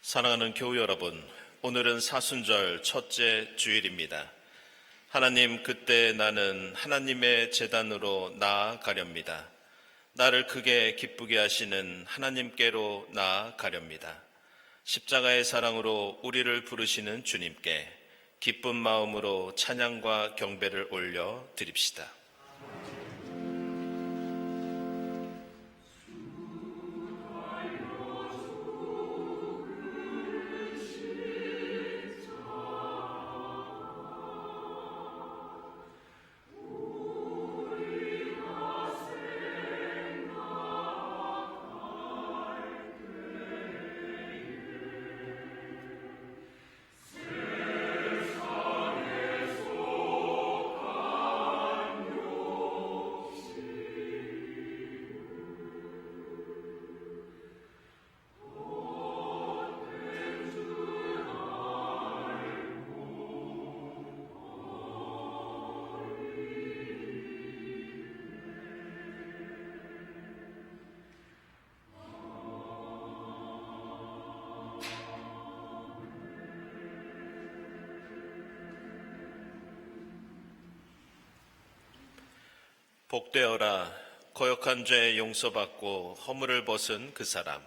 사랑하는 교우 여러분, 오늘은 사순절 첫째 주일입니다. 하나님, 그때 나는 하나님의 제단으로 나아가렵니다. 나를 크게 기쁘게 하시는 하나님께로 나아가렵니다. 십자가의 사랑으로 우리를 부르시는 주님께 기쁜 마음으로 찬양과 경배를 올려 드립시다. 복되어라, 거역한 죄 용서받고 허물을 벗은 그 사람.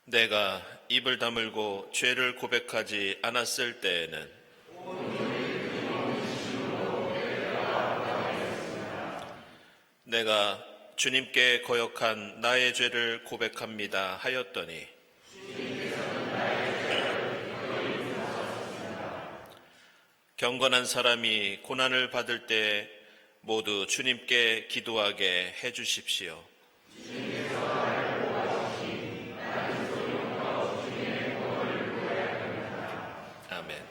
내가 입을 다물고 죄를 고백하지 않았을 때에는 내가 주님께 거역한 나의 죄를 고백합니다 하였더니 경건한 사람이 고난을 받을 때 모두 주님께 기도하게 해주십시오. 아멘.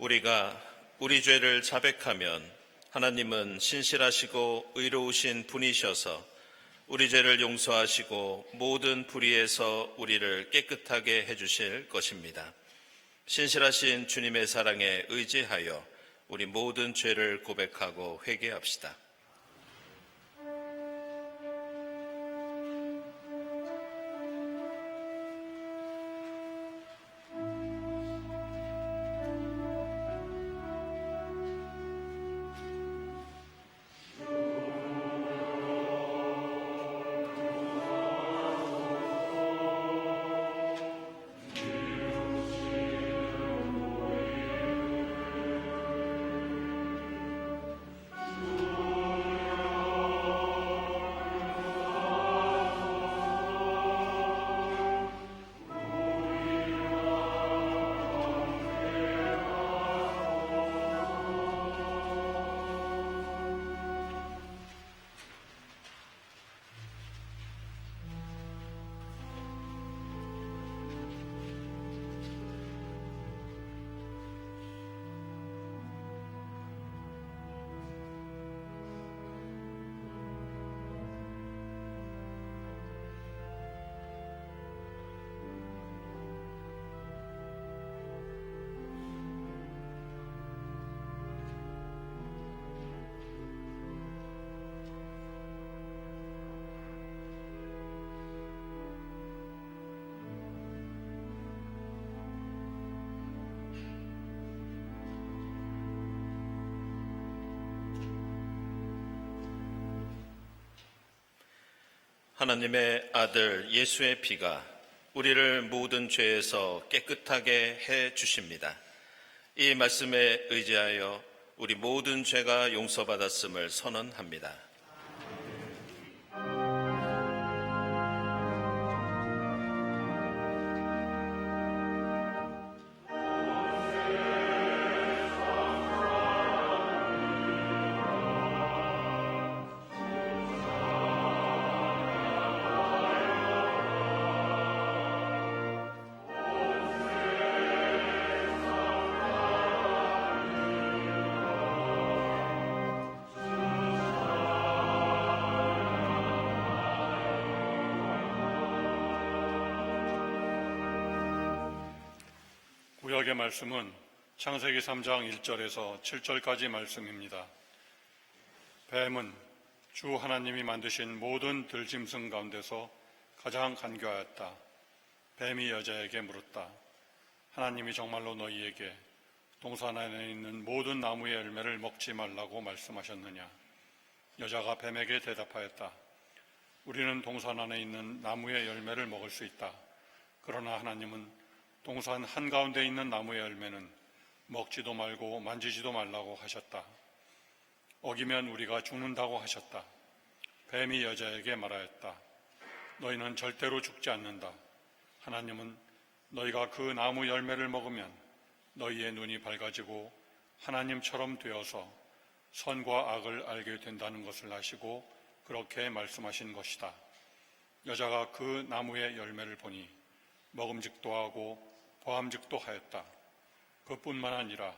우리가 우리 죄를 자백하면 하나님은 신실하시고 의로우신 분이셔서 우리 죄를 용서하시고 모든 불의에서 우리를 깨끗하게 해주실 것입니다. 신실하신 주님의 사랑에 의지하여 우리 모든 죄를 고백하고 회개합시다. 하나님의 아들 예수의 피가 우리를 모든 죄에서 깨끗하게 해 주십니다. 이 말씀에 의지하여 우리 모든 죄가 용서받았음을 선언합니다. 구약의 말씀은 창세기 3장 1절에서 7절까지 말씀입니다. 뱀은 주 하나님이 만드신 모든 들짐승 가운데서 가장 간교하였다. 뱀이 여자에게 물었다. 하나님이 정말로 너희에게 동산 안에 있는 모든 나무의 열매를 먹지 말라고 말씀하셨느냐? 여자가 뱀에게 대답하였다. 우리는 동산 안에 있는 나무의 열매를 먹을 수 있다. 그러나 하나님은 동산 한가운데 있는 나무의 열매는 먹지도 말고 만지지도 말라고 하셨다. 어기면 우리가 죽는다고 하셨다. 뱀이 여자에게 말하였다. 너희는 절대로 죽지 않는다. 하나님은 너희가 그 나무 열매를 먹으면 너희의 눈이 밝아지고 하나님처럼 되어서 선과 악을 알게 된다는 것을 아시고 그렇게 말씀하신 것이다. 여자가 그 나무의 열매를 보니 먹음직도 하고 보암직도 하였다. 그뿐만 아니라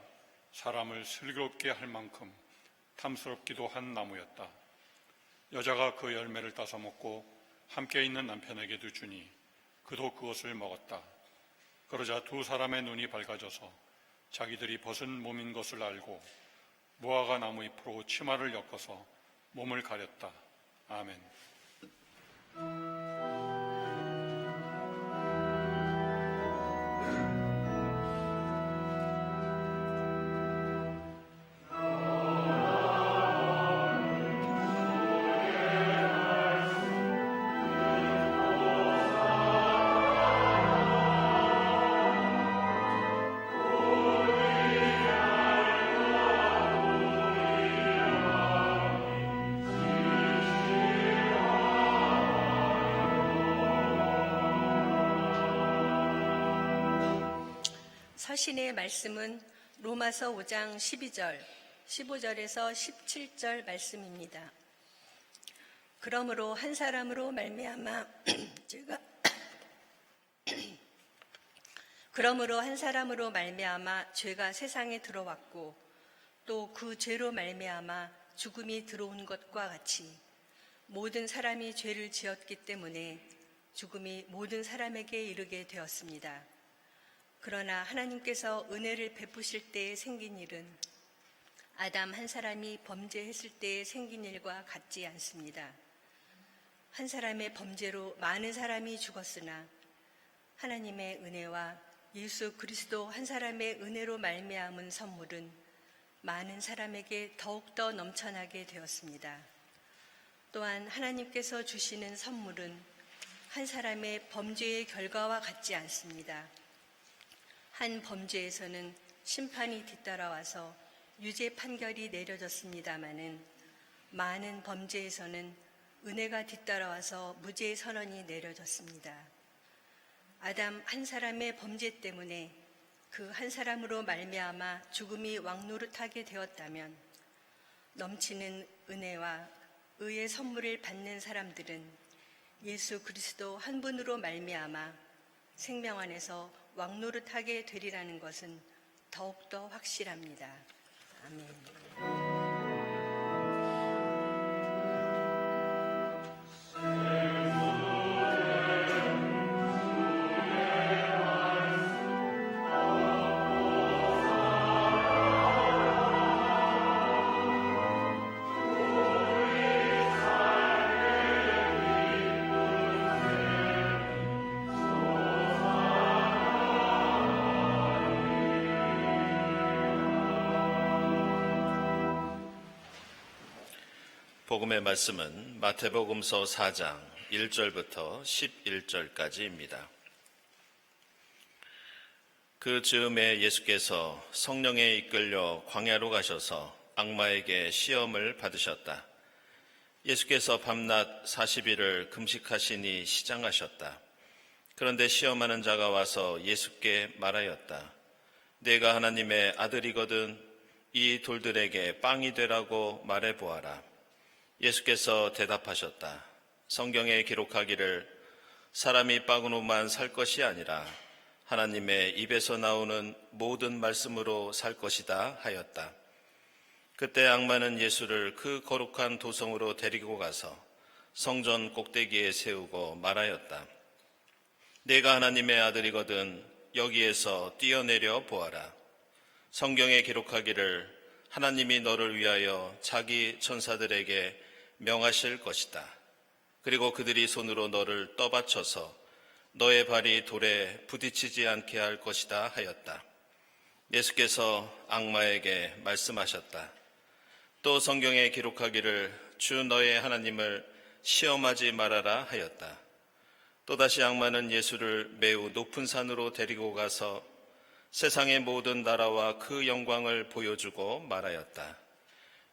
사람을 슬기롭게 할 만큼 탐스럽기도 한 나무였다. 여자가 그 열매를 따서 먹고 함께 있는 남편에게도 주니 그도 그것을 먹었다. 그러자 두 사람의 눈이 밝아져서 자기들이 벗은 몸인 것을 알고 무화과 나무 잎으로 치마를 엮어서 몸을 가렸다. 아멘. 서신의 말씀은 로마서 5장 12절, 15절에서 17절 말씀입니다. 그러므로 한 사람으로 말미암아 죄가 그러므로 한 사람으로 말미암아 죄가 세상에 들어왔고 또 그 죄로 말미암아 죽음이 들어온 것과 같이 모든 사람이 죄를 지었기 때문에 죽음이 모든 사람에게 이르게 되었습니다. 그러나 하나님께서 은혜를 베푸실 때에 생긴 일은 아담 한 사람이 범죄했을 때에 생긴 일과 같지 않습니다. 한 사람의 범죄로 많은 사람이 죽었으나 하나님의 은혜와 예수 그리스도 한 사람의 은혜로 말미암은 선물은 많은 사람에게 더욱더 넘쳐나게 되었습니다. 또한 하나님께서 주시는 선물은 한 사람의 범죄의 결과와 같지 않습니다. 한 범죄에서는 심판이 뒤따라와서 유죄 판결이 내려졌습니다마는 많은 범죄에서는 은혜가 뒤따라와서 무죄 선언이 내려졌습니다. 아담 한 사람의 범죄 때문에 그 한 사람으로 말미암아 죽음이 왕노릇하게 되었다면 넘치는 은혜와 의의 선물을 받는 사람들은 예수 그리스도 한 분으로 말미암아 생명 안에서 왕노릇하게 되리라는 것은 더욱더 확실합니다. 아멘. 복음의 말씀은 마태복음서 4장 1절부터 11절까지입니다. 그 즈음에 예수께서 성령에 이끌려 광야로 가셔서 악마에게 시험을 받으셨다. 예수께서 밤낮 40일을 금식하시니 시장하셨다. 그런데 시험하는 자가 와서 예수께 말하였다. 내가 하나님의 아들이거든 이 돌들에게 빵이 되라고 말해보아라. 예수께서 대답하셨다. 성경에 기록하기를 사람이 빵으로만 살 것이 아니라 하나님의 입에서 나오는 모든 말씀으로 살 것이다 하였다. 그때 악마는 예수를 그 거룩한 도성으로 데리고 가서 성전 꼭대기에 세우고 말하였다. 내가 하나님의 아들이거든 여기에서 뛰어내려 보아라. 성경에 기록하기를 하나님이 너를 위하여 자기 천사들에게 명하실 것이다. 그리고 그들이 손으로 너를 떠받쳐서 너의 발이 돌에 부딪히지 않게 할 것이다 하였다. 예수께서 악마에게 말씀하셨다. 또 성경에 기록하기를 주 너의 하나님을 시험하지 말아라 하였다. 또다시 악마는 예수를 매우 높은 산으로 데리고 가서 세상의 모든 나라와 그 영광을 보여주고 말하였다.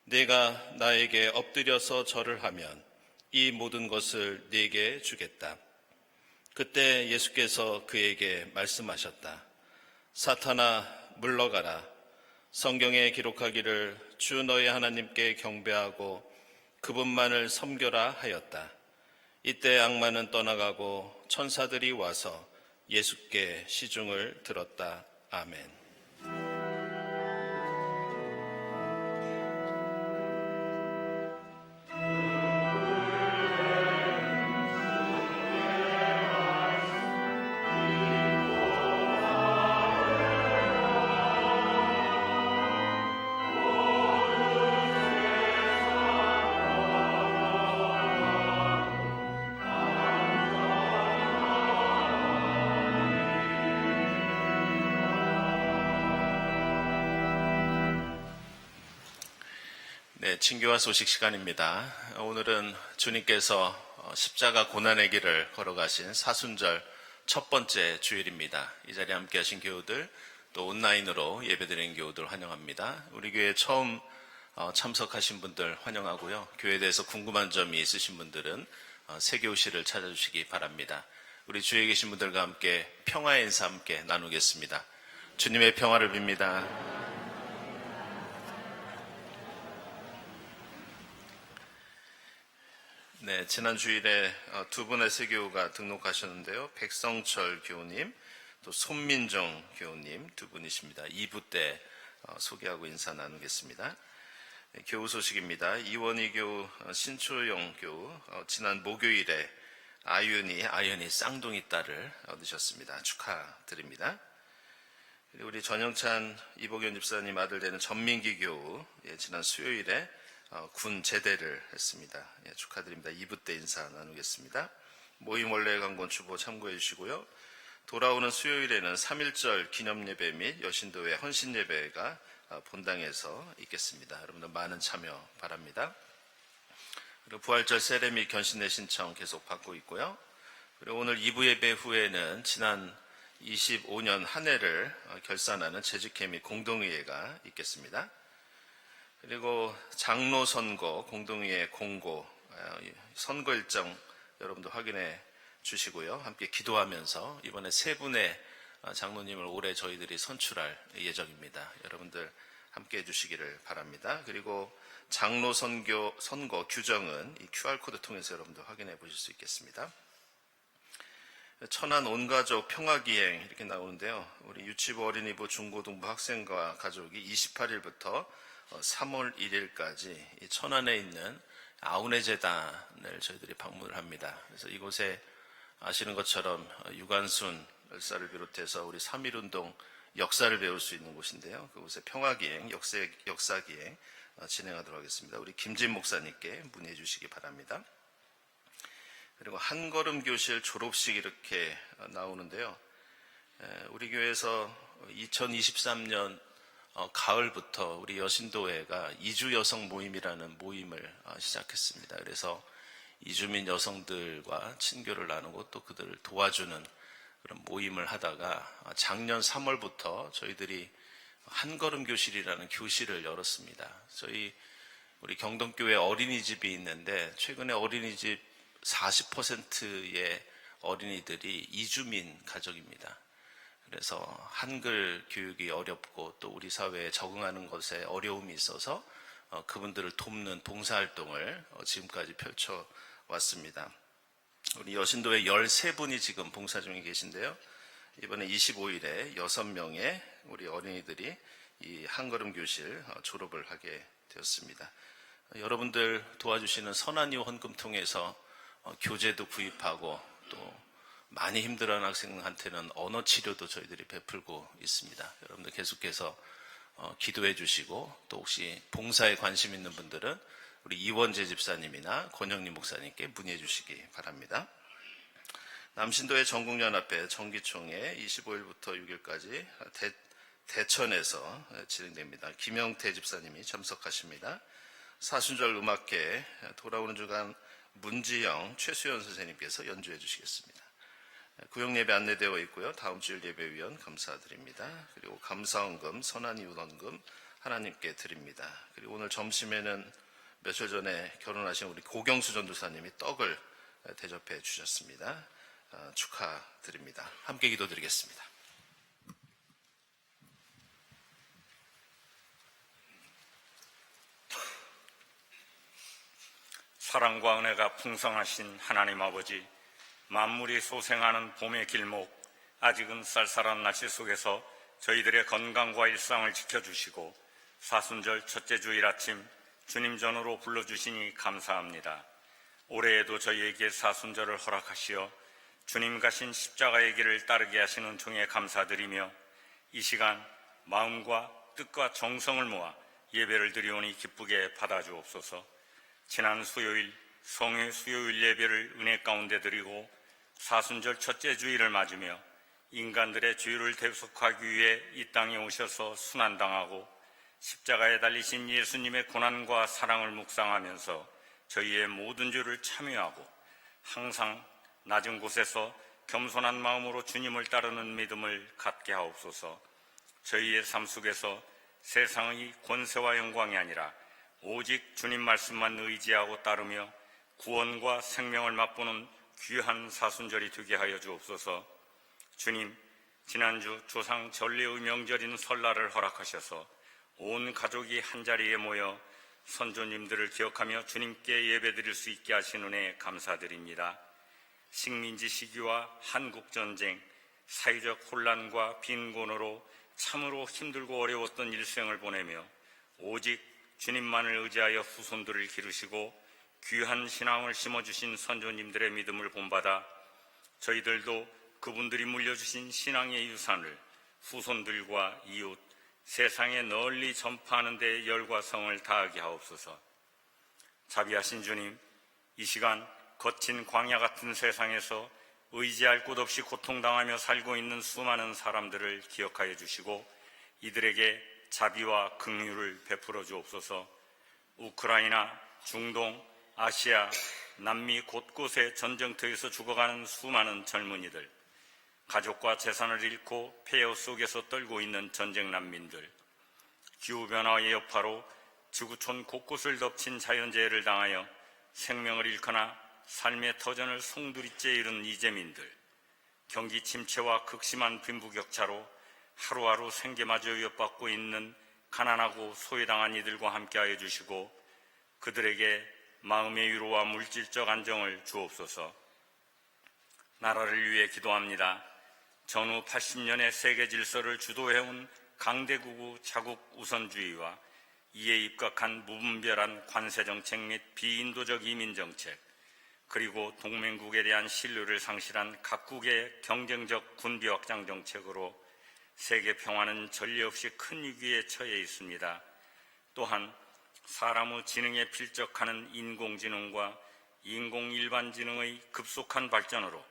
네가 나에게 엎드려서 절을 하면 이 모든 것을 네게 주겠다. 그때 예수께서 그에게 말씀하셨다. 사탄아 물러가라. 성경에 기록하기를 주 너의 하나님께 경배하고 그분만을 섬겨라 하였다. 이때 악마는 떠나가고 천사들이 와서 예수께 시중을 들었다. 아멘. 네, 친교와 소식 시간입니다. 오늘은 주님께서 십자가 고난의 길을 걸어가신 사순절 첫 번째 주일입니다. 이 자리에 함께 하신 교우들, 또 온라인으로 예배드리는 교우들 환영합니다. 우리 교회 처음 참석하신 분들 환영하고요. 교회에 대해서 궁금한 점이 있으신 분들은 세교실을 찾아주시기 바랍니다. 우리 주위에 계신 분들과 함께 평화의 인사 함께 나누겠습니다. 주님의 평화를 빕니다. 네, 지난 주일에 두 분의 세교우가 등록하셨는데요. 백성철 교우님, 또 손민정 교우님 두 분이십니다. 2부 때 소개하고 인사 나누겠습니다. 교우 소식입니다. 이원희 교우, 신초영 교우, 지난 목요일에 아연이 쌍둥이 딸을 얻으셨습니다. 축하드립니다. 그리고 우리 전영찬 이복연 집사님 아들 되는 전민기 교우, 지난 수요일에 군 제대를 했습니다. 축하드립니다. 2부 때 인사 나누겠습니다. 모임 원래 강본 추보 참고해 주시고요. 돌아오는 수요일에는 3.1절 기념예배 및 여신도회 헌신예배가 본당에서 있겠습니다. 여러분들 많은 참여 바랍니다. 그리고 부활절 세례 및 견신의 신청 계속 받고 있고요. 그리고 오늘 2부 예배 후에는 지난 25년 한 해를 결산하는 재직회 및 공동의회가 있겠습니다. 그리고 장로 선거, 공동의회 공고, 선거 일정 여러분들 확인해 주시고요. 함께 기도하면서 이번에 세 분의 장로님을 올해 저희들이 선출할 예정입니다. 여러분들 함께 해주시기를 바랍니다. 그리고 장로 선거 규정은 이 QR코드 통해서 여러분들 확인해 보실 수 있겠습니다. 천안 온가족 평화기행 이렇게 나오는데요. 우리 유치부, 어린이부, 중고등부 학생과 가족이 28일부터 3월 1일까지 이 천안에 있는 아우네 재단을 저희들이 방문을 합니다. 그래서 이곳에 아시는 것처럼 유관순 열사를 비롯해서 우리 3.1운동 역사를 배울 수 있는 곳인데요. 그곳에 평화기행, 역사기행 진행하도록 하겠습니다. 우리 김진 목사님께 문의해 주시기 바랍니다. 그리고 한걸음 교실 졸업식 이렇게 나오는데요. 우리 교회에서 2023년 가을부터 우리 여신도회가 이주 여성 모임이라는 모임을 시작했습니다. 그래서 이주민 여성들과 친교를 나누고 또 그들을 도와주는 그런 모임을 하다가 작년 3월부터 저희들이 한걸음 교실이라는 교실을 열었습니다. 저희 우리 경동교회 어린이집이 있는데 최근에 어린이집 40%의 어린이들이 이주민 가족입니다. 그래서 한글 교육이 어렵고 또 우리 사회에 적응하는 것에 어려움이 있어서 그분들을 돕는 봉사활동을 지금까지 펼쳐왔습니다. 우리 여신도에 13분이 지금 봉사 중에 계신데요. 이번에 25일에 6명의 우리 어린이들이 이 한걸음 교실 졸업을 하게 되었습니다. 여러분들 도와주시는 선한이유 헌금 통해서 교재도 구입하고 또 많이 힘들어하는 학생한테는 언어 치료도 저희들이 베풀고 있습니다. 여러분들 계속해서 기도해 주시고 또 혹시 봉사에 관심 있는 분들은 우리 이원재 집사님이나 권영림 목사님께 문의해 주시기 바랍니다. 남신도의 전국연합회 정기총회 25일부터 6일까지 대천에서 진행됩니다. 김영태 집사님이 참석하십니다. 사순절 음악회 돌아오는 주간 문지영, 최수연 선생님께서 연주해 주시겠습니다. 구역예배 안내되어 있고요. 다음 주일 예배위원 감사드립니다. 그리고 감사헌금, 선한이유 헌금 하나님께 드립니다. 그리고 오늘 점심에는 며칠 전에 결혼하신 우리 고경수 전도사님이 떡을 대접해 주셨습니다. 축하드립니다. 함께 기도드리겠습니다. 사랑과 은혜가 풍성하신 하나님 아버지, 만물이 소생하는 봄의 길목, 아직은 쌀쌀한 날씨 속에서 저희들의 건강과 일상을 지켜주시고 사순절 첫째 주일 아침 주님 전으로 불러주시니 감사합니다. 올해에도 저희에게 사순절을 허락하시어 주님 가신 십자가의 길을 따르게 하시는 종에 감사드리며 이 시간 마음과 뜻과 정성을 모아 예배를 드리오니 기쁘게 받아주옵소서. 지난 수요일 성회 수요일 예배를 은혜 가운데 드리고 사순절 첫째 주일을 맞으며 인간들의 죄를 대속하기 위해 이 땅에 오셔서 순환당하고 십자가에 달리신 예수님의 고난과 사랑을 묵상하면서 저희의 모든 죄를 참여하고 항상 낮은 곳에서 겸손한 마음으로 주님을 따르는 믿음을 갖게 하옵소서. 저희의 삶 속에서 세상의 권세와 영광이 아니라 오직 주님 말씀만 의지하고 따르며 구원과 생명을 맛보는 귀한 사순절이 되게 하여 주옵소서. 주님, 지난주 조상 전례의 명절인 설날을 허락하셔서 온 가족이 한자리에 모여 선조님들을 기억하며 주님께 예배드릴 수 있게 하신 은혜 감사드립니다. 식민지 시기와 한국전쟁, 사회적 혼란과 빈곤으로 참으로 힘들고 어려웠던 일생을 보내며 오직 주님만을 의지하여 후손들을 기르시고 귀한 신앙을 심어주신 선조님들의 믿음을 본받아 저희들도 그분들이 물려주신 신앙의 유산을 후손들과 이웃, 세상에 널리 전파하는 데 열과 성을 다하게 하옵소서. 자비하신 주님, 이 시간 거친 광야 같은 세상에서 의지할 곳 없이 고통당하며 살고 있는 수많은 사람들을 기억하여 주시고 이들에게 자비와 긍휼을 베풀어 주옵소서. 우크라이나, 중동, 아시아, 남미 곳곳의 전쟁터에서 죽어가는 수많은 젊은이들, 가족과 재산을 잃고 폐허 속에서 떨고 있는 전쟁 난민들, 기후변화의 여파로 지구촌 곳곳을 덮친 자연재해를 당하여 생명을 잃거나 삶의 터전을 송두리째 잃은 이재민들, 경기 침체와 극심한 빈부격차로 하루하루 생계마저 위협받고 있는 가난하고 소외당한 이들과 함께하여 주시고 그들에게 마음의 위로와 물질적 안정을 주옵소서. 나라를 위해 기도합니다. 전후 80년의 세계 질서를 주도해온 강대국의 자국 우선주의와 이에 입각한 무분별한 관세정책 및 비인도적 이민정책, 그리고 동맹국에 대한 신뢰를 상실한 각국의 경쟁적 군비 확장 정책으로 세계 평화는 전례 없이 큰 위기에 처해 있습니다. 또한 사람의 지능에 필적하는 인공지능과 인공일반지능의 급속한 발전으로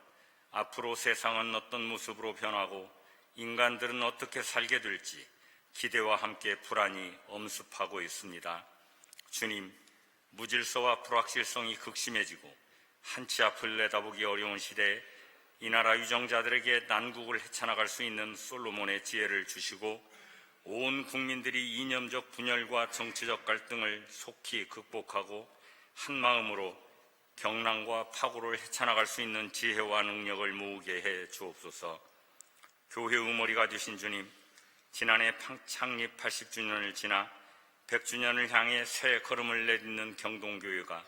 앞으로 세상은 어떤 모습으로 변하고 인간들은 어떻게 살게 될지 기대와 함께 불안이 엄습하고 있습니다. 주님, 무질서와 불확실성이 극심해지고 한치 앞을 내다보기 어려운 시대에 이 나라 유정자들에게 난국을 헤쳐나갈 수 있는 솔로몬의 지혜를 주시고 온 국민들이 이념적 분열과 정치적 갈등을 속히 극복하고 한 마음으로 경랑과 파고를 헤쳐나갈 수 있는 지혜와 능력을 모으게 해 주옵소서. 교회 우머리가 되신 주님, 지난해 창립 80주년을 지나 100주년을 향해 새 걸음을 내딛는 경동교회가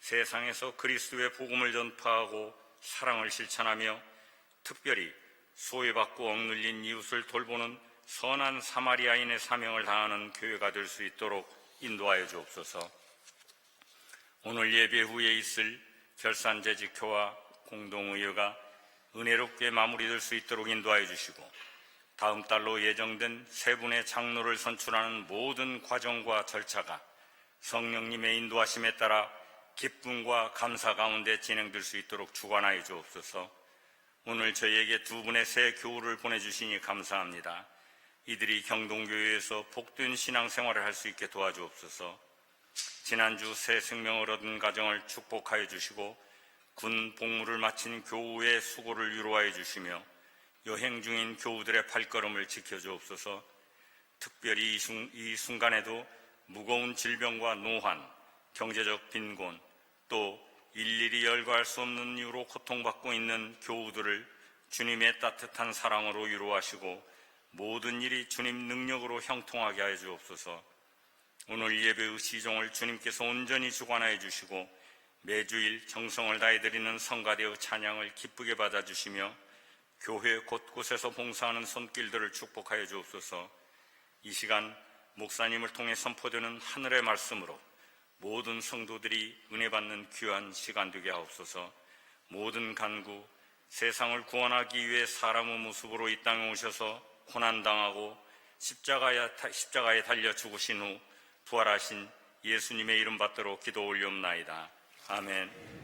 세상에서 그리스도의 복음을 전파하고 사랑을 실천하며 특별히 소외받고 억눌린 이웃을 돌보는 선한 사마리아인의 사명을 다하는 교회가 될 수 있도록 인도하여 주옵소서. 오늘 예배 후에 있을 결산재직회와 공동의회가 은혜롭게 마무리될 수 있도록 인도하여 주시고 다음 달로 예정된 세 분의 장로를 선출하는 모든 과정과 절차가 성령님의 인도하심에 따라 기쁨과 감사 가운데 진행될 수 있도록 주관하여 주옵소서. 오늘 저희에게 두 분의 새 교우를 보내주시니 감사합니다. 이들이 경동교회에서 복된 신앙생활을 할 수 있게 도와주옵소서. 지난주 새 생명을 얻은 가정을 축복하여 주시고 군 복무를 마친 교우의 수고를 위로하여 주시며 여행 중인 교우들의 발걸음을 지켜주옵소서. 특별히 이 순간에도 무거운 질병과 노환, 경제적 빈곤, 또 일일이 열거할 수 없는 이유로 고통받고 있는 교우들을 주님의 따뜻한 사랑으로 위로하시고 모든 일이 주님 능력으로 형통하게 하여 주옵소서. 오늘 예배의 시종을 주님께서 온전히 주관하여 주시고 매주일 정성을 다해 드리는 성가대의 찬양을 기쁘게 받아주시며 교회 곳곳에서 봉사하는 손길들을 축복하여 주옵소서. 이 시간 목사님을 통해 선포되는 하늘의 말씀으로 모든 성도들이 은혜 받는 귀한 시간 되게 하옵소서. 모든 간구, 세상을 구원하기 위해 사람의 모습으로 이 땅에 오셔서 고난당하고 십자가에 달려 죽으신 후 부활하신 예수님의 이름 받들어 기도 올리옵나이다. 아멘.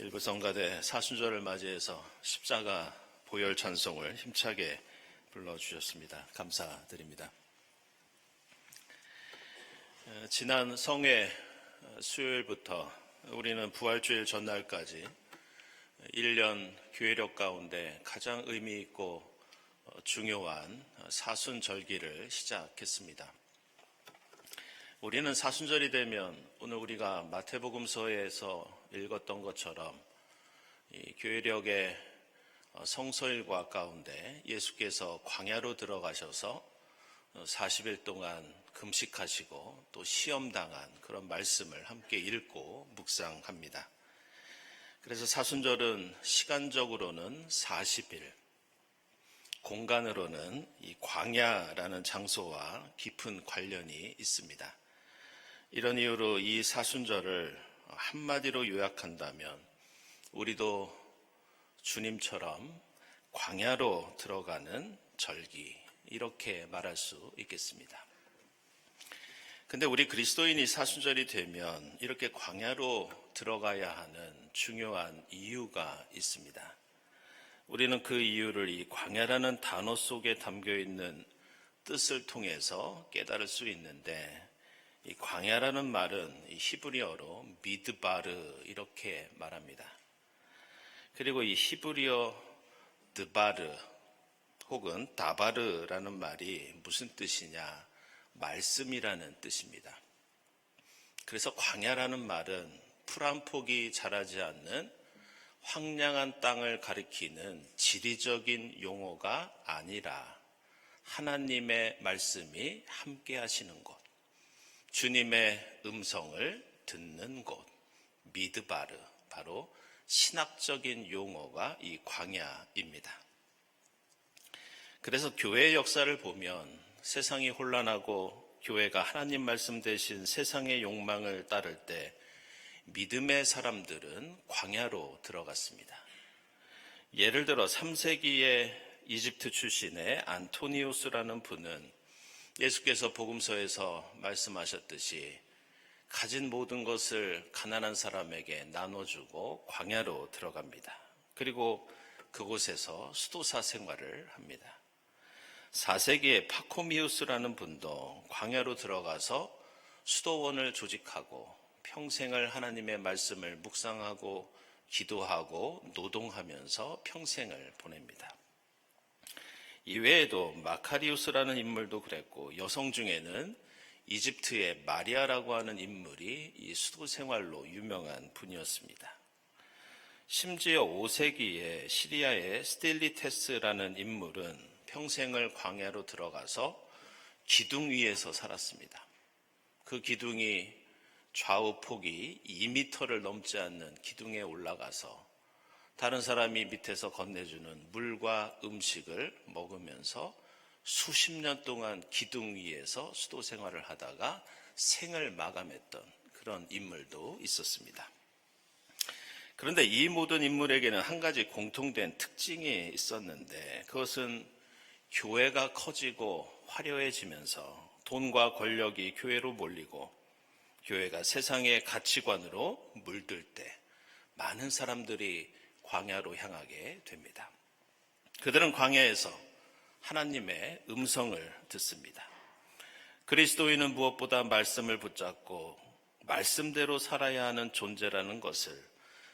일부 성가대 사순절을 맞이해서 십자가 보혈 찬송을 힘차게 불러주셨습니다. 감사드립니다. 지난 성회 수요일부터 우리는 부활주일 전날까지 1년 교회력 가운데 가장 의미 있고 중요한 사순절기를 시작했습니다. 우리는 사순절이 되면 오늘 우리가 마태복음서에서 읽었던 것처럼 이 교회력의 성서일과 가운데 예수께서 광야로 들어가셔서 40일 동안 금식하시고 또 시험당한 그런 말씀을 함께 읽고 묵상합니다. 그래서 사순절은 시간적으로는 40일, 공간으로는 이 광야라는 장소와 깊은 관련이 있습니다. 이런 이유로 이 사순절을 한마디로 요약한다면 우리도 주님처럼 광야로 들어가는 절기, 이렇게 말할 수 있겠습니다. 근데 우리 그리스도인이 사순절이 되면 이렇게 광야로 들어가야 하는 중요한 이유가 있습니다. 우리는 그 이유를 이 광야라는 단어 속에 담겨 있는 뜻을 통해서 깨달을 수 있는데, 이 광야라는 말은 이 히브리어로 미드바르 이렇게 말합니다. 그리고 이 히브리어 드바르 혹은 다바르라는 말이 무슨 뜻이냐? 말씀이라는 뜻입니다. 그래서 광야라는 말은 풀 한 폭이 자라지 않는 황량한 땅을 가리키는 지리적인 용어가 아니라 하나님의 말씀이 함께 하시는 곳, 주님의 음성을 듣는 곳, 미드바르, 바로 신학적인 용어가 이 광야입니다. 그래서 교회의 역사를 보면 세상이 혼란하고 교회가 하나님 말씀 대신 세상의 욕망을 따를 때 믿음의 사람들은 광야로 들어갔습니다. 예를 들어 3세기의 이집트 출신의 안토니우스라는 분은 예수께서 복음서에서 말씀하셨듯이 가진 모든 것을 가난한 사람에게 나눠주고 광야로 들어갑니다. 그리고 그곳에서 수도사 생활을 합니다. 4세기의 파코미우스라는 분도 광야로 들어가서 수도원을 조직하고 평생을 하나님의 말씀을 묵상하고 기도하고 노동하면서 평생을 보냅니다. 이외에도 마카리우스라는 인물도 그랬고, 여성 중에는 이집트의 마리아라고 하는 인물이 이 수도 생활로 유명한 분이었습니다. 심지어 5세기에 시리아의 스틸리테스라는 인물은 평생을 광야로 들어가서 기둥 위에서 살았습니다. 그 기둥이 좌우 폭이 2m를 넘지 않는 기둥에 올라가서 다른 사람이 밑에서 건네주는 물과 음식을 먹으면서 수십 년 동안 기둥 위에서 수도 생활을 하다가 생을 마감했던 그런 인물도 있었습니다. 그런데 이 모든 인물에게는 한 가지 공통된 특징이 있었는데, 그것은 교회가 커지고 화려해지면서 돈과 권력이 교회로 몰리고 교회가 세상의 가치관으로 물들 때 많은 사람들이 광야로 향하게 됩니다. 그들은 광야에서 하나님의 음성을 듣습니다. 그리스도인은 무엇보다 말씀을 붙잡고 말씀대로 살아야 하는 존재라는 것을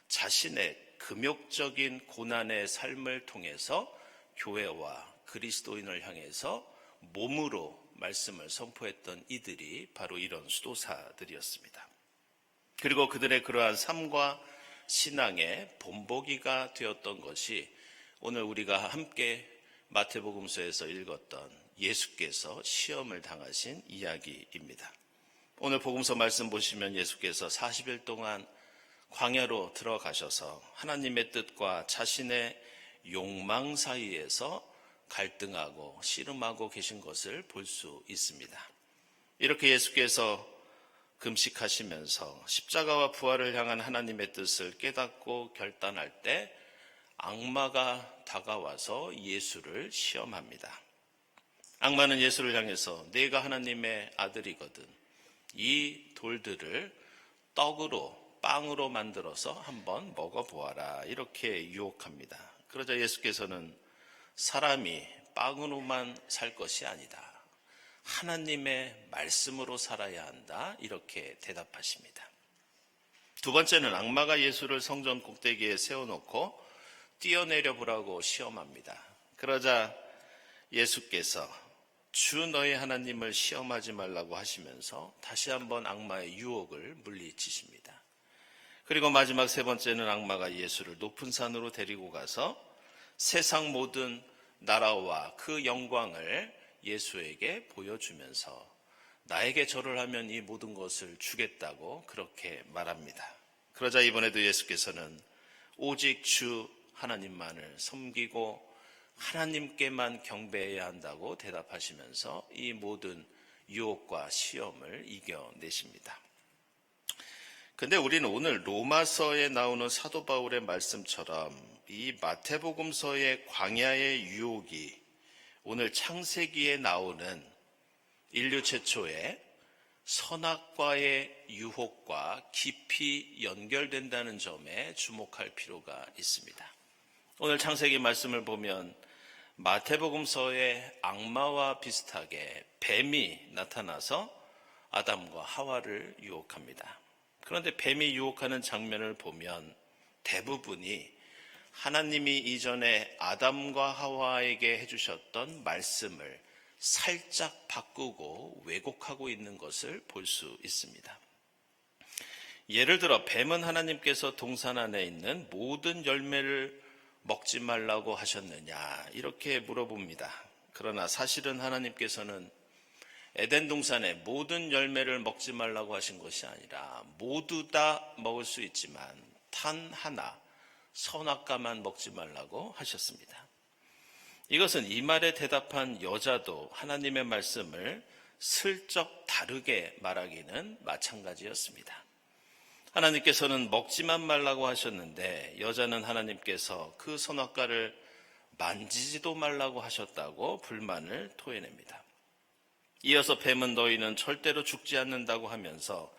자신의 금욕적인 고난의 삶을 통해서 교회와 그리스도인을 향해서 몸으로 말씀을 선포했던 이들이 바로 이런 수도사들이었습니다. 그리고 그들의 그러한 삶과 신앙의 본보기가 되었던 것이 오늘 우리가 함께 마태복음서에서 읽었던 예수께서 시험을 당하신 이야기입니다. 오늘 복음서 말씀 보시면 예수께서 40일 동안 광야로 들어가셔서 하나님의 뜻과 자신의 욕망 사이에서 갈등하고 씨름하고 계신 것을 볼 수 있습니다. 이렇게 예수께서 금식하시면서 십자가와 부활을 향한 하나님의 뜻을 깨닫고 결단할 때 악마가 다가와서 예수를 시험합니다. 악마는 예수를 향해서 내가 하나님의 아들이거든 이 돌들을 떡으로 빵으로 만들어서 한번 먹어보아라. 이렇게 유혹합니다. 그러자 예수께서는 사람이 빵으로만 살 것이 아니다. 하나님의 말씀으로 살아야 한다. 이렇게 대답하십니다. 두 번째는 악마가 예수를 성전 꼭대기에 세워놓고 뛰어내려 보라고 시험합니다. 그러자 예수께서 주 너희 하나님을 시험하지 말라고 하시면서 다시 한번 악마의 유혹을 물리치십니다. 그리고 마지막 세 번째는 악마가 예수를 높은 산으로 데리고 가서 세상 모든 나라와 그 영광을 예수에게 보여주면서 나에게 절을 하면 이 모든 것을 주겠다고 그렇게 말합니다. 그러자 이번에도 예수께서는 오직 주 하나님만을 섬기고 하나님께만 경배해야 한다고 대답하시면서 이 모든 유혹과 시험을 이겨내십니다. 근데 우리는 오늘 로마서에 나오는 사도 바울의 말씀처럼 이 마태복음서의 광야의 유혹이 오늘 창세기에 나오는 인류 최초의 선악과의 유혹과 깊이 연결된다는 점에 주목할 필요가 있습니다. 오늘 창세기 말씀을 보면 마태복음서의 악마와 비슷하게 뱀이 나타나서 아담과 하와를 유혹합니다. 그런데 뱀이 유혹하는 장면을 보면 대부분이 하나님이 이전에 아담과 하와에게 해주셨던 말씀을 살짝 바꾸고 왜곡하고 있는 것을 볼 수 있습니다. 예를 들어 뱀은 하나님께서 동산 안에 있는 모든 열매를 먹지 말라고 하셨느냐 이렇게 물어봅니다. 그러나 사실은 하나님께서는 에덴 동산의 모든 열매를 먹지 말라고 하신 것이 아니라 모두 다 먹을 수 있지만 단 하나 선악과만 먹지 말라고 하셨습니다. 이것은 이 말에 대답한 여자도 하나님의 말씀을 슬쩍 다르게 말하기는 마찬가지였습니다. 하나님께서는 먹지만 말라고 하셨는데 여자는 하나님께서 그 선악과를 만지지도 말라고 하셨다고 불만을 토해냅니다. 이어서 뱀은 너희는 절대로 죽지 않는다고 하면서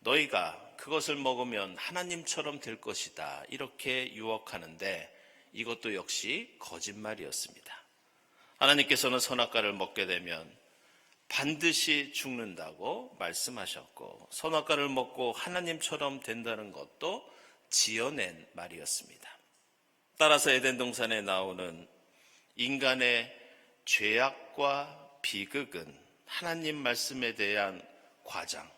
너희가 그것을 먹으면 하나님처럼 될 것이다 이렇게 유혹하는데 이것도 역시 거짓말이었습니다. 하나님께서는 선악과를 먹게 되면 반드시 죽는다고 말씀하셨고 선악과를 먹고 하나님처럼 된다는 것도 지어낸 말이었습니다. 따라서 에덴 동산에 나오는 인간의 죄악과 비극은 하나님 말씀에 대한 과장,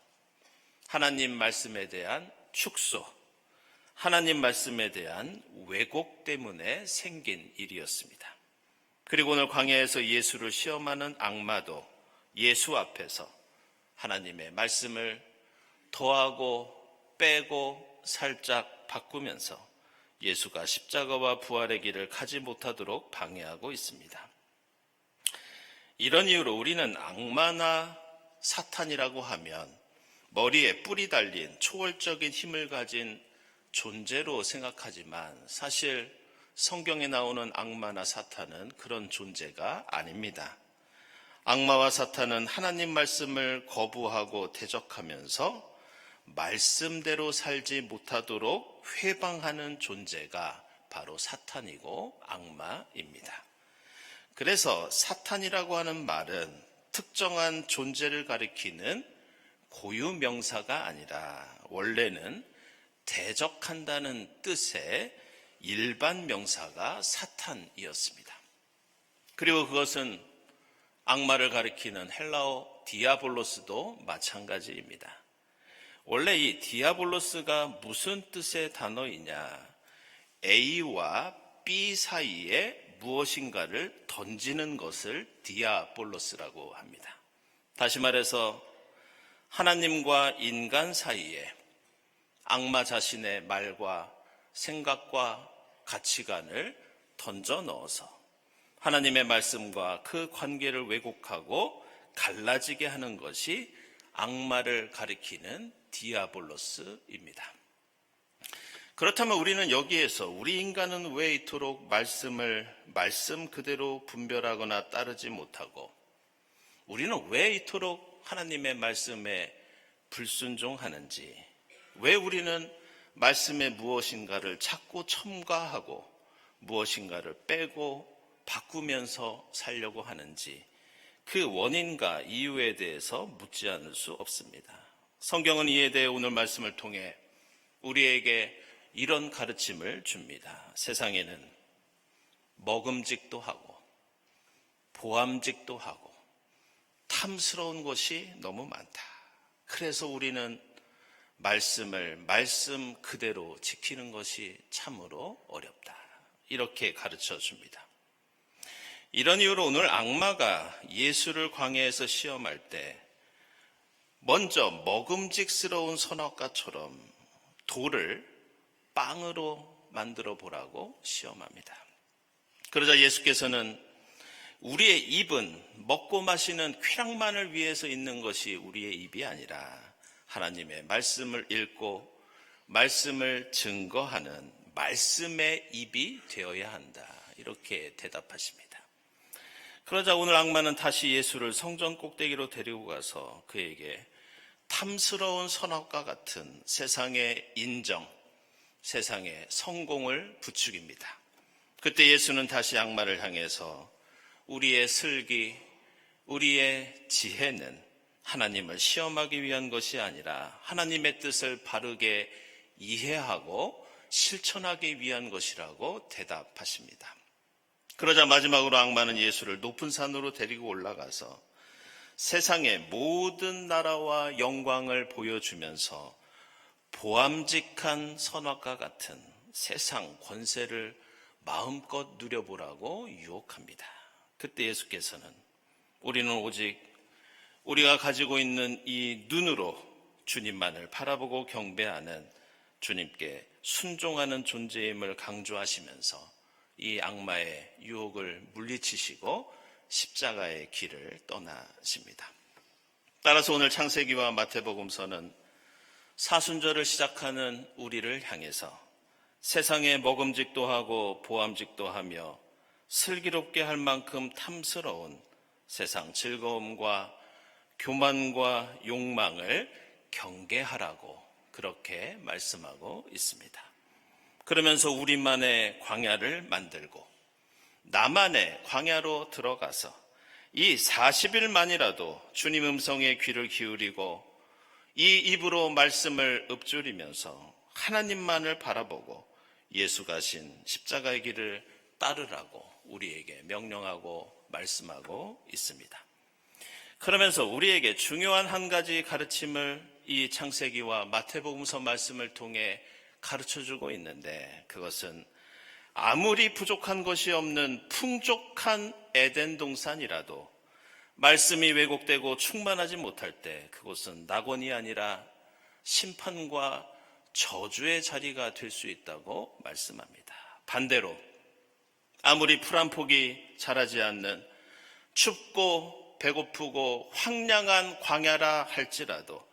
하나님 말씀에 대한 축소, 하나님 말씀에 대한 왜곡 때문에 생긴 일이었습니다. 그리고 오늘 광야에서 예수를 시험하는 악마도 예수 앞에서 하나님의 말씀을 더하고 빼고 살짝 바꾸면서 예수가 십자가와 부활의 길을 가지 못하도록 방해하고 있습니다. 이런 이유로 우리는 악마나 사탄이라고 하면 머리에 뿔이 달린 초월적인 힘을 가진 존재로 생각하지만 사실 성경에 나오는 악마나 사탄은 그런 존재가 아닙니다. 악마와 사탄은 하나님 말씀을 거부하고 대적하면서 말씀대로 살지 못하도록 회방하는 존재가 바로 사탄이고 악마입니다. 그래서 사탄이라고 하는 말은 특정한 존재를 가리키는 고유명사가 아니라 원래는 대적한다는 뜻의 일반 명사가 사탄이었습니다. 그리고 그것은 악마를 가리키는 헬라어 디아볼로스도 마찬가지입니다. 원래 이 디아볼로스가 무슨 뜻의 단어이냐? A와 B 사이에 무엇인가를 던지는 것을 디아볼로스라고 합니다. 다시 말해서 하나님과 인간 사이에 악마 자신의 말과 생각과 가치관을 던져 넣어서 하나님의 말씀과 그 관계를 왜곡하고 갈라지게 하는 것이 악마를 가리키는 디아볼로스입니다. 그렇다면 우리는 여기에서 우리 인간은 왜 이토록 말씀을 말씀 그대로 분별하거나 따르지 못하고 우리는 왜 이토록 하나님의 말씀에 불순종하는지, 왜 우리는 말씀에 무엇인가를 찾고 첨가하고 무엇인가를 빼고 바꾸면서 살려고 하는지 그 원인과 이유에 대해서 묻지 않을 수 없습니다. 성경은 이에 대해 오늘 말씀을 통해 우리에게 이런 가르침을 줍니다. 세상에는 먹음직도 하고 보암직도 하고 탐스러운 것이 너무 많다. 그래서 우리는 말씀을 말씀 그대로 지키는 것이 참으로 어렵다. 이렇게 가르쳐 줍니다. 이런 이유로 오늘 악마가 예수를 광야에서 시험할 때 먼저 먹음직스러운 선악과처럼 돌을 빵으로 만들어 보라고 시험합니다. 그러자 예수께서는 우리의 입은 먹고 마시는 쾌락만을 위해서 있는 것이 우리의 입이 아니라 하나님의 말씀을 읽고 말씀을 증거하는 말씀의 입이 되어야 한다. 이렇게 대답하십니다. 그러자 오늘 악마는 다시 예수를 성전 꼭대기로 데리고 가서 그에게 탐스러운 선악과 같은 세상의 인정, 세상의 성공을 부추깁니다. 그때 예수는 다시 악마를 향해서 우리의 슬기, 우리의 지혜는 하나님을 시험하기 위한 것이 아니라 하나님의 뜻을 바르게 이해하고 실천하기 위한 것이라고 대답하십니다. 그러자 마지막으로 악마는 예수를 높은 산으로 데리고 올라가서 세상의 모든 나라와 영광을 보여주면서 보암직한 선악과 같은 세상 권세를 마음껏 누려보라고 유혹합니다. 그때 예수께서는 우리는 오직 우리가 가지고 있는 이 눈으로 주님만을 바라보고 경배하는 주님께 순종하는 존재임을 강조하시면서 이 악마의 유혹을 물리치시고 십자가의 길을 떠나십니다. 따라서 오늘 창세기와 마태복음서는 사순절을 시작하는 우리를 향해서 세상에 먹음직도 하고 보암직도 하며 슬기롭게 할 만큼 탐스러운 세상 즐거움과 교만과 욕망을 경계하라고 그렇게 말씀하고 있습니다. 그러면서 우리만의 광야를 만들고 나만의 광야로 들어가서 이 40일만이라도 주님 음성에 귀를 기울이고 이 입으로 말씀을 읊조리면서 하나님만을 바라보고 예수 가신 십자가의 길을 따르라고 우리에게 명령하고 말씀하고 있습니다. 그러면서 우리에게 중요한 한 가지 가르침을 이 창세기와 마태복음서 말씀을 통해 가르쳐주고 있는데 그것은 아무리 부족한 것이 없는 풍족한 에덴 동산이라도 말씀이 왜곡되고 충만하지 못할 때 그곳은 낙원이 아니라 심판과 저주의 자리가 될 수 있다고 말씀합니다. 반대로 아무리 풀 한 폭이 자라지 않는 춥고 배고프고 황량한 광야라 할지라도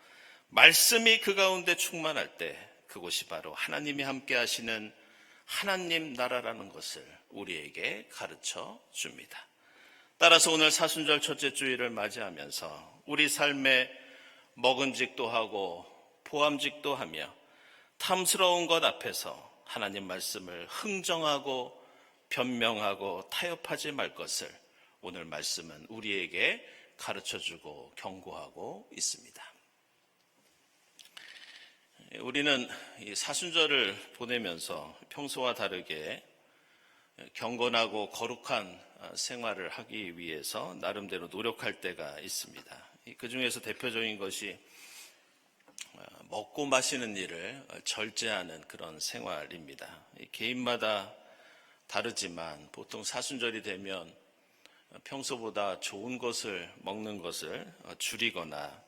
말씀이 그 가운데 충만할 때 그곳이 바로 하나님이 함께 하시는 하나님 나라라는 것을 우리에게 가르쳐 줍니다. 따라서 오늘 사순절 첫째 주일을 맞이하면서 우리 삶에 먹은직도 하고 보암직도 하며 탐스러운 것 앞에서 하나님 말씀을 흥정하고 변명하고 타협하지 말 것을 오늘 말씀은 우리에게 가르쳐주고 경고하고 있습니다. 우리는 이 사순절을 보내면서 평소와 다르게 경건하고 거룩한 생활을 하기 위해서 나름대로 노력할 때가 있습니다. 그 중에서 대표적인 것이 먹고 마시는 일을 절제하는 그런 생활입니다. 개인마다 다르지만 보통 사순절이 되면 평소보다 좋은 것을 먹는 것을 줄이거나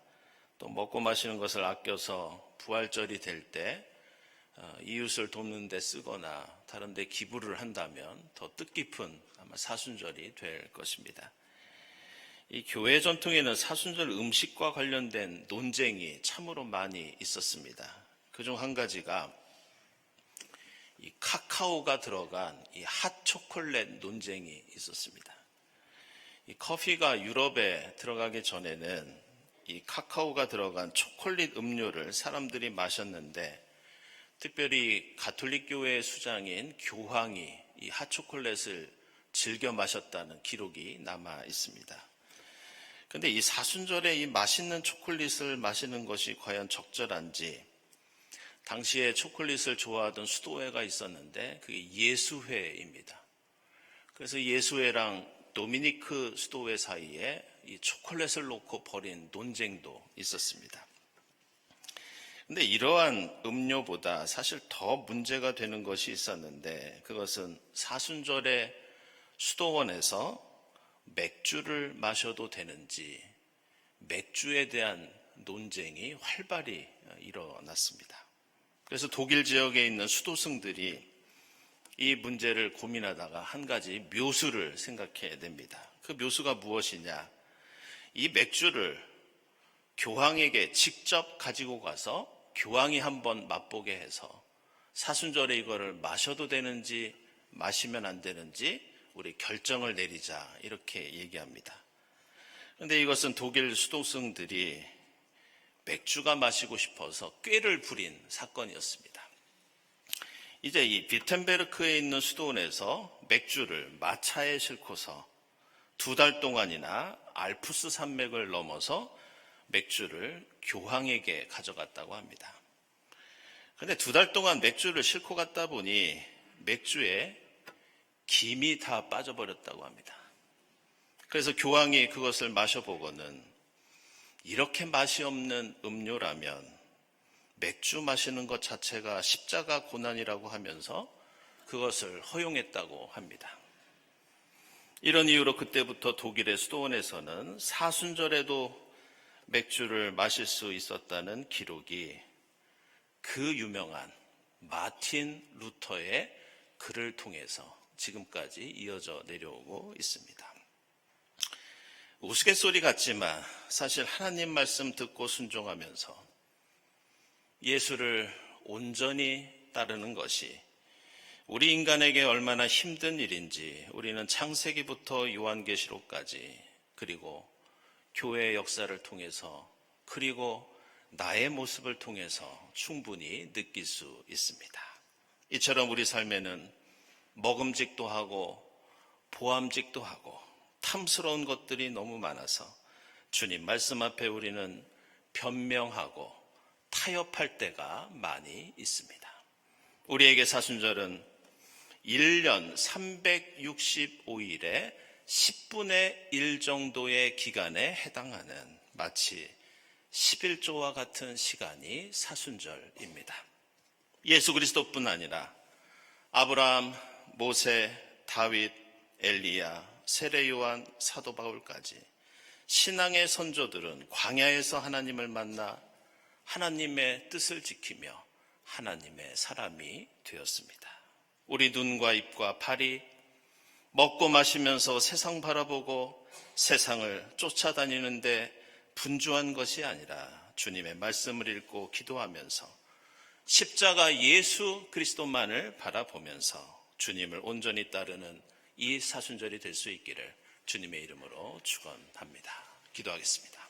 또 먹고 마시는 것을 아껴서 부활절이 될 때 이웃을 돕는 데 쓰거나 다른 데 기부를 한다면 더 뜻깊은 아마 사순절이 될 것입니다. 이 교회 전통에는 사순절 음식과 관련된 논쟁이 참으로 많이 있었습니다. 그중 한 가지가 이 카카오가 들어간 이 핫초콜릿 논쟁이 있었습니다. 이 커피가 유럽에 들어가기 전에는 이 카카오가 들어간 초콜릿 음료를 사람들이 마셨는데 특별히 가톨릭 교회의 수장인 교황이 이 핫초콜릿을 즐겨 마셨다는 기록이 남아 있습니다. 그런데 이 사순절에 이 맛있는 초콜릿을 마시는 것이 과연 적절한지, 당시에 초콜릿을 좋아하던 수도회가 있었는데 그게 예수회입니다. 그래서 예수회랑 도미니크 수도회 사이에 이 초콜릿을 놓고 벌인 논쟁도 있었습니다. 근데 이러한 음료보다 사실 더 문제가 되는 것이 있었는데, 그것은 사순절에 수도원에서 맥주를 마셔도 되는지, 맥주에 대한 논쟁이 활발히 일어났습니다. 그래서 독일 지역에 있는 수도승들이 이 문제를 고민하다가 한 가지 묘수를 생각해야 됩니다. 그 묘수가 무엇이냐? 이 맥주를 교황에게 직접 가지고 가서 교황이 한번 맛보게 해서 사순절에 이거를 마셔도 되는지 마시면 안 되는지 우리 결정을 내리자, 이렇게 얘기합니다. 그런데 이것은 독일 수도승들이 맥주가 마시고 싶어서 꾀를 부린 사건이었습니다. 이제 이 비텐베르크에 있는 수도원에서 맥주를 마차에 싣고서 2달 동안이나 알프스 산맥을 넘어서 맥주를 교황에게 가져갔다고 합니다. 그런데 2달 동안 맥주를 싣고 갔다 보니 맥주에 김이 다 빠져버렸다고 합니다. 그래서 교황이 그것을 마셔보고는 이렇게 맛이 없는 음료라면 맥주 마시는 것 자체가 십자가 고난이라고 하면서 그것을 허용했다고 합니다. 이런 이유로 그때부터 독일의 수도원에서는 사순절에도 맥주를 마실 수 있었다는 기록이 그 유명한 마틴 루터의 글을 통해서 지금까지 이어져 내려오고 있습니다. 우스갯소리 같지만 사실 하나님 말씀 듣고 순종하면서 예수를 온전히 따르는 것이 우리 인간에게 얼마나 힘든 일인지 우리는 창세기부터 요한계시록까지, 그리고 교회의 역사를 통해서, 그리고 나의 모습을 통해서 충분히 느낄 수 있습니다. 이처럼 우리 삶에는 먹음직도 하고 보암직도 하고 탐스러운 것들이 너무 많아서 주님 말씀 앞에 우리는 변명하고 타협할 때가 많이 있습니다. 우리에게 사순절은 1년 365일에 10분의 1 정도의 기간에 해당하는 마치 11조와 같은 시간이 사순절입니다. 예수 그리스도뿐 아니라 아브라함, 모세, 다윗, 엘리야, 세례 요한, 사도 바울까지 신앙의 선조들은 광야에서 하나님을 만나 하나님의 뜻을 지키며 하나님의 사람이 되었습니다. 우리 눈과 입과 발이 먹고 마시면서 세상 바라보고 세상을 쫓아다니는데 분주한 것이 아니라 주님의 말씀을 읽고 기도하면서 십자가 예수 그리스도만을 바라보면서 주님을 온전히 따르는 이 사순절이 될 수 있기를 주님의 이름으로 축원합니다. 기도하겠습니다.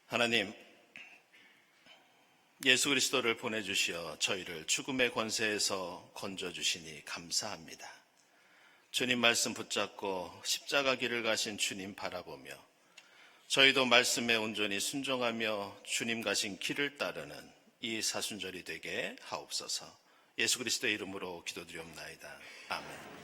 하나님, 예수 그리스도를 보내주시어 저희를 죽음의 권세에서 건져주시니 감사합니다. 주님 말씀 붙잡고 십자가 길을 가신 주님 바라보며 저희도 말씀에 온전히 순종하며 주님 가신 길을 따르는 이 사순절이 되게 하옵소서. 예수 그리스도의 이름으로 기도드리옵나이다. 아멘.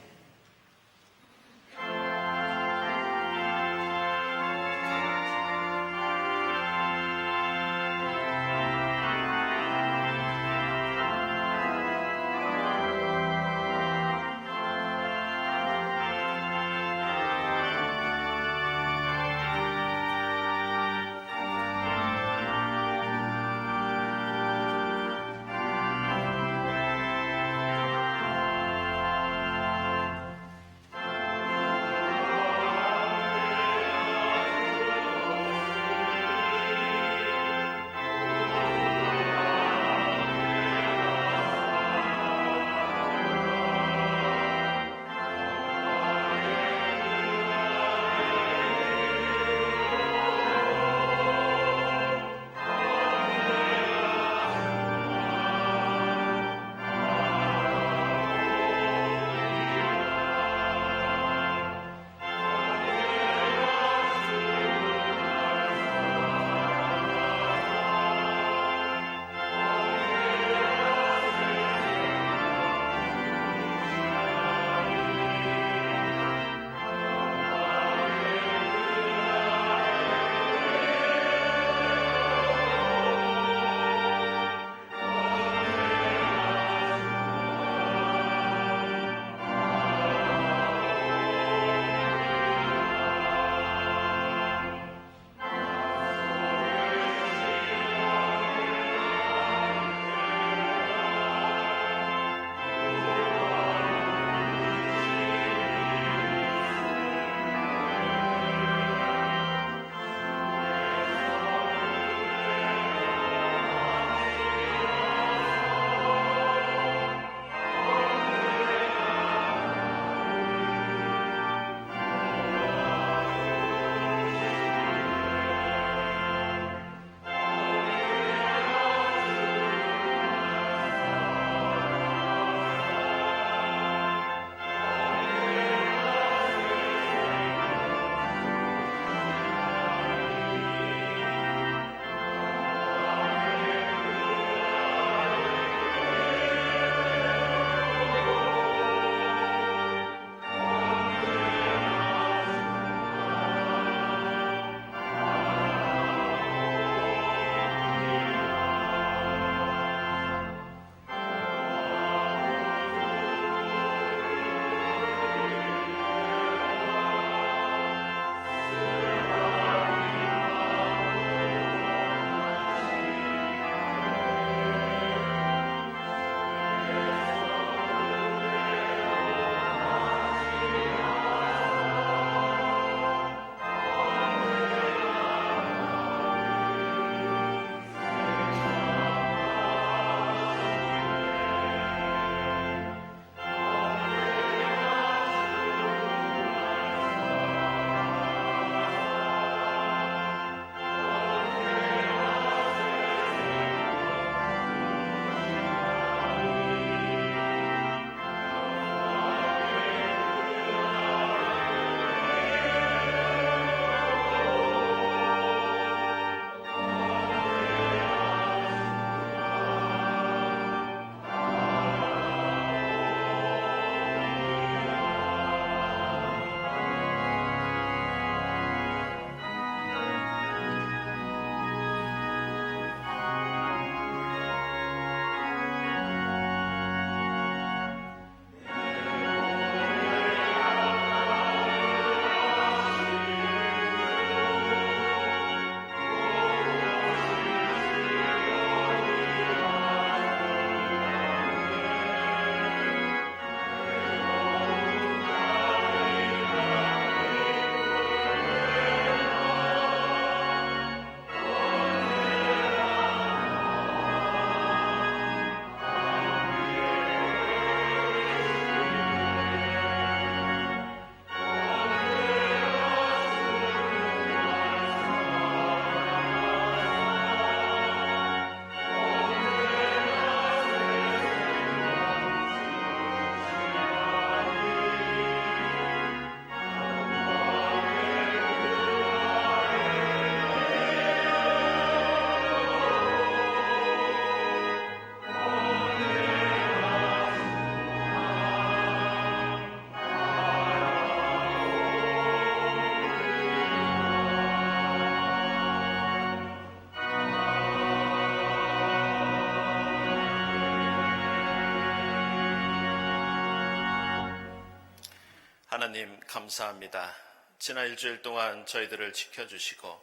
하나님 감사합니다. 지난 일주일 동안 저희들을 지켜주시고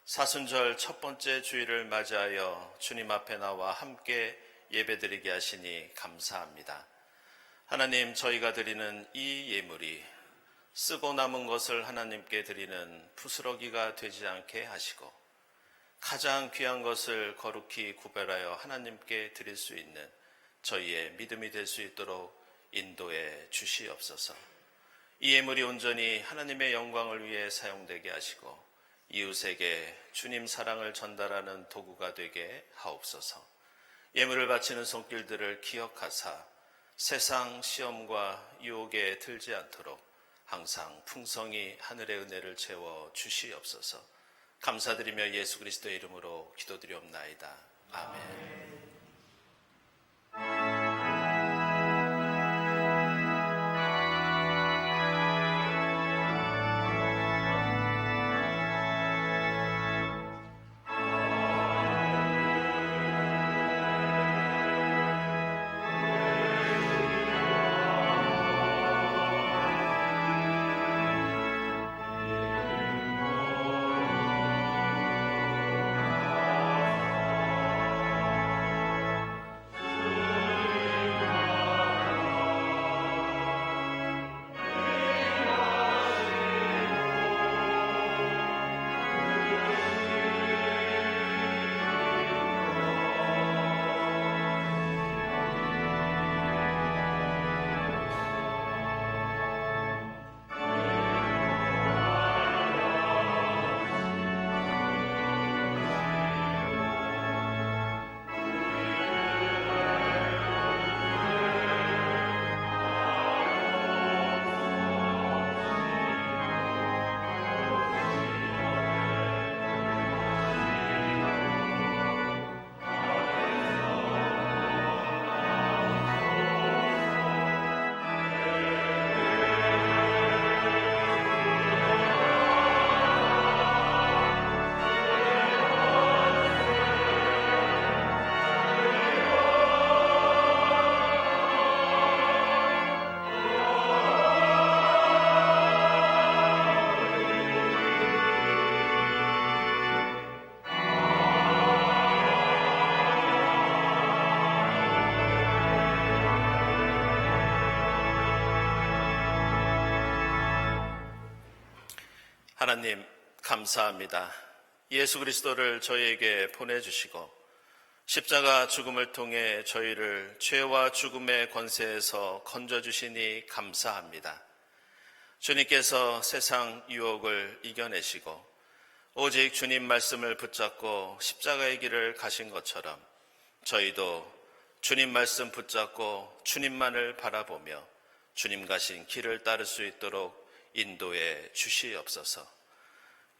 사순절 첫 번째 주일을 맞이하여 주님 앞에 나와 함께 예배드리게 하시니 감사합니다. 하나님, 저희가 드리는 이 예물이 쓰고 남은 것을 하나님께 드리는 부스러기가 되지 않게 하시고 가장 귀한 것을 거룩히 구별하여 하나님께 드릴 수 있는 저희의 믿음이 될 수 있도록 인도해 주시옵소서. 이 예물이 온전히 하나님의 영광을 위해 사용되게 하시고 이웃에게 주님 사랑을 전달하는 도구가 되게 하옵소서. 예물을 바치는 손길들을 기억하사 세상 시험과 유혹에 들지 않도록 항상 풍성히 하늘의 은혜를 채워 주시옵소서. 감사드리며 예수 그리스도의 이름으로 기도드리옵나이다. 아멘. 하나님 감사합니다. 예수 그리스도를 저희에게 보내주시고 십자가 죽음을 통해 저희를 죄와 죽음의 권세에서 건져주시니 감사합니다. 주님께서 세상 유혹을 이겨내시고 오직 주님 말씀을 붙잡고 십자가의 길을 가신 것처럼 저희도 주님 말씀 붙잡고 주님만을 바라보며 주님 가신 길을 따를 수 있도록 인도해 주시옵소서.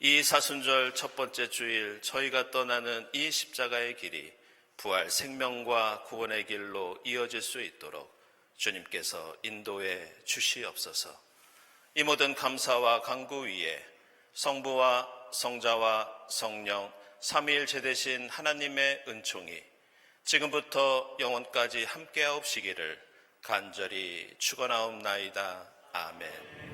이 사순절 첫 번째 주일 저희가 떠나는 이 십자가의 길이 부활 생명과 구원의 길로 이어질 수 있도록 주님께서 인도해 주시옵소서. 이 모든 감사와 간구 위에 성부와 성자와 성령 삼위일체 되신 하나님의 은총이 지금부터 영원까지 함께하옵시기를 간절히 축원하옵나이다. 아멘.